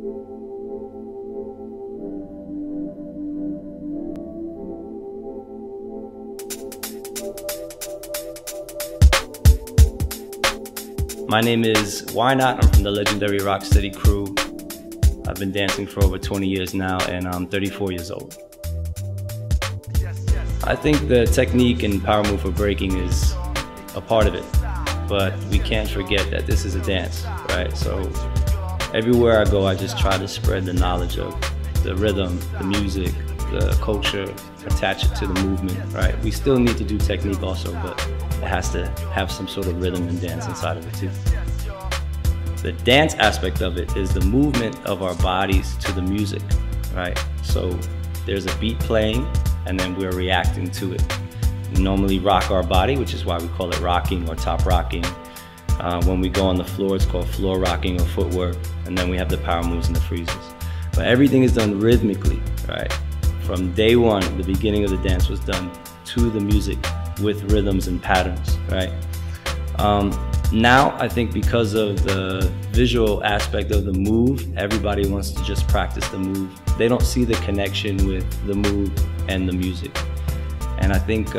My name is YNOT. I'm from the legendary Rocksteady crew. I've been dancing for over 20 years now, and I'm 34 years old. I think the technique and power move for breaking is a part of it, but we can't forget that this is a dance, right? So everywhere I go, I just try to spread the knowledge of the rhythm, the music, the culture, attach it to the movement, right? We still need to do technique also, but it has to have some sort of rhythm and dance inside of it too. The dance aspect of it is the movement of our bodies to the music, right? So there's a beat playing and then we're reacting to it. We normally rock our body, which is why we call it rocking or top rocking. When we go on the floor, it's called floor rocking or footwork, and then we have the power moves and the freezes. But everything is done rhythmically, right? From day one, the beginning of the dance was done to the music with rhythms and patterns, right? Now, I think because of the visual aspect of the move, everybody wants to just practice the move. They don't see the connection with the move and the music. And I think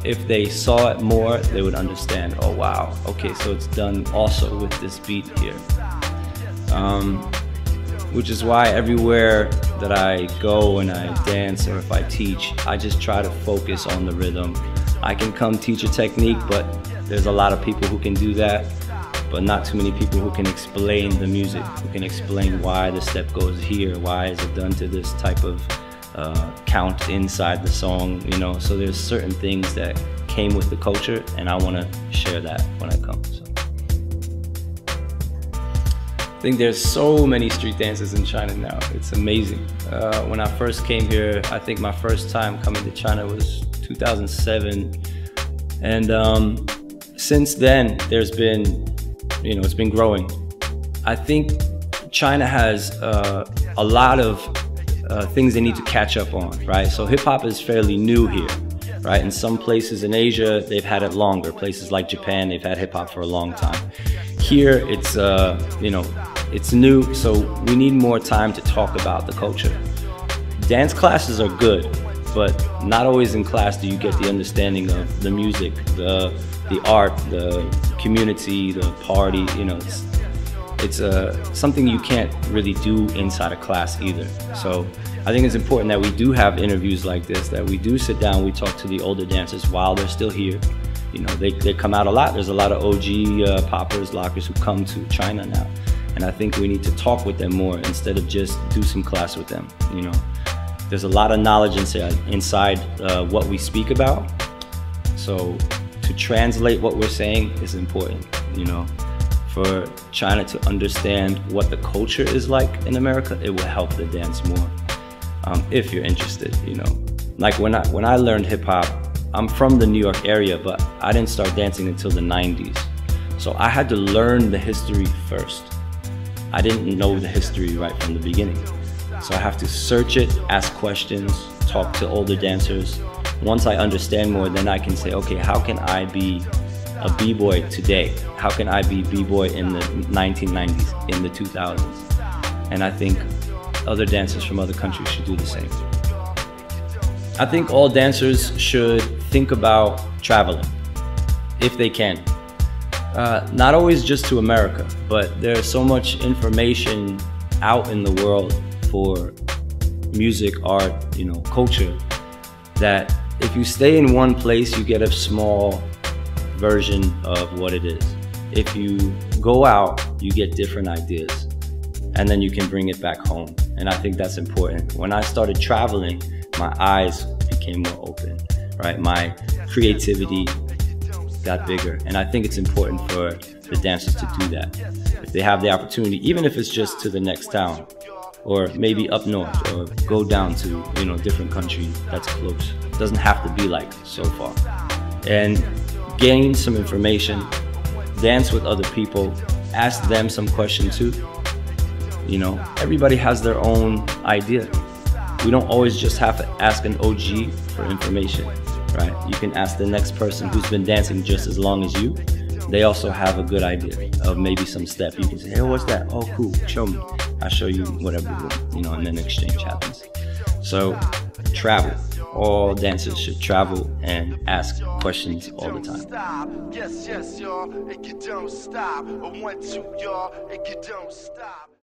if they saw it more, they would understand, oh wow, okay, so it's done also with this beat here. Which is why everywhere that I go and I dance or if I teach, I just try to focus on the rhythm. I can come teach a technique, but there's a lot of people who can do that, but not too many people who can explain the music, who can explain why the step goes here, why is it done to this type of count inside the song, you know. So there's certain things that came with the culture, and I want to share that when I come. So I think there's so many street dances in China now. It's amazing. When I first came here, I think my first time coming to China was 2007, and since then there's been, you know, it's been growing. I think China has a lot of things they need to catch up on, right? So hip-hop is fairly new here, right? In some places in Asia, they've had it longer. Places like Japan, they've had hip-hop for a long time. Here, it's, you know, it's new, so we need more time to talk about the culture. Dance classes are good, but not always in class do you get the understanding of the music, the art, the community, the party, you know. It's something you can't really do inside a class either. So I think it's important that we do have interviews like this, that we do sit down, we talk to the older dancers while they're still here. You know, they come out a lot. There's a lot of OG poppers, lockers who come to China now. And I think we need to talk with them more instead of just do some class with them, you know. There's a lot of knowledge inside what we speak about. So to translate what we're saying is important, you know. For China to understand what the culture is like in America, it will help the dance more. If you're interested, you know. Like when I learned hip hop, I'm from the New York area, but I didn't start dancing until the 90s. So I had to learn the history first. I didn't know the history right from the beginning. So I have to search it, ask questions, talk to older dancers. Once I understand more, then I can say, okay, how can I be a b-boy today? How can I be b-boy in the 1990s, in the 2000s? And I think other dancers from other countries should do the same. I think all dancers should think about traveling, if they can. Not always just to America, but there's so much information out in the world for music, art, you know, culture, that if you stay in one place, you get a small version of what it is. If you go out, you get different ideas, and then you can bring it back home. And I think that's important. When I started traveling, my eyes became more open, right? My creativity got bigger. And I think it's important for the dancers to do that. If they have the opportunity, even if it's just to the next town, or maybe up north, or go down to, you know, different country that's close. It doesn't have to be like so far. And gain some information, dance with other people, ask them some questions too. You know, everybody has their own idea. We don't always just have to ask an OG for information, right? You can ask the next person who's been dancing just as long as you. They also have a good idea of maybe some step. You can say, hey, what's that? Oh, cool, show me. I show you whatever, you know, and then exchange happens. So travel. All dancers should travel and ask questions all the time. Yes, yes, y'all, and you don't stop. 1, 2, y'all, and you don't stop.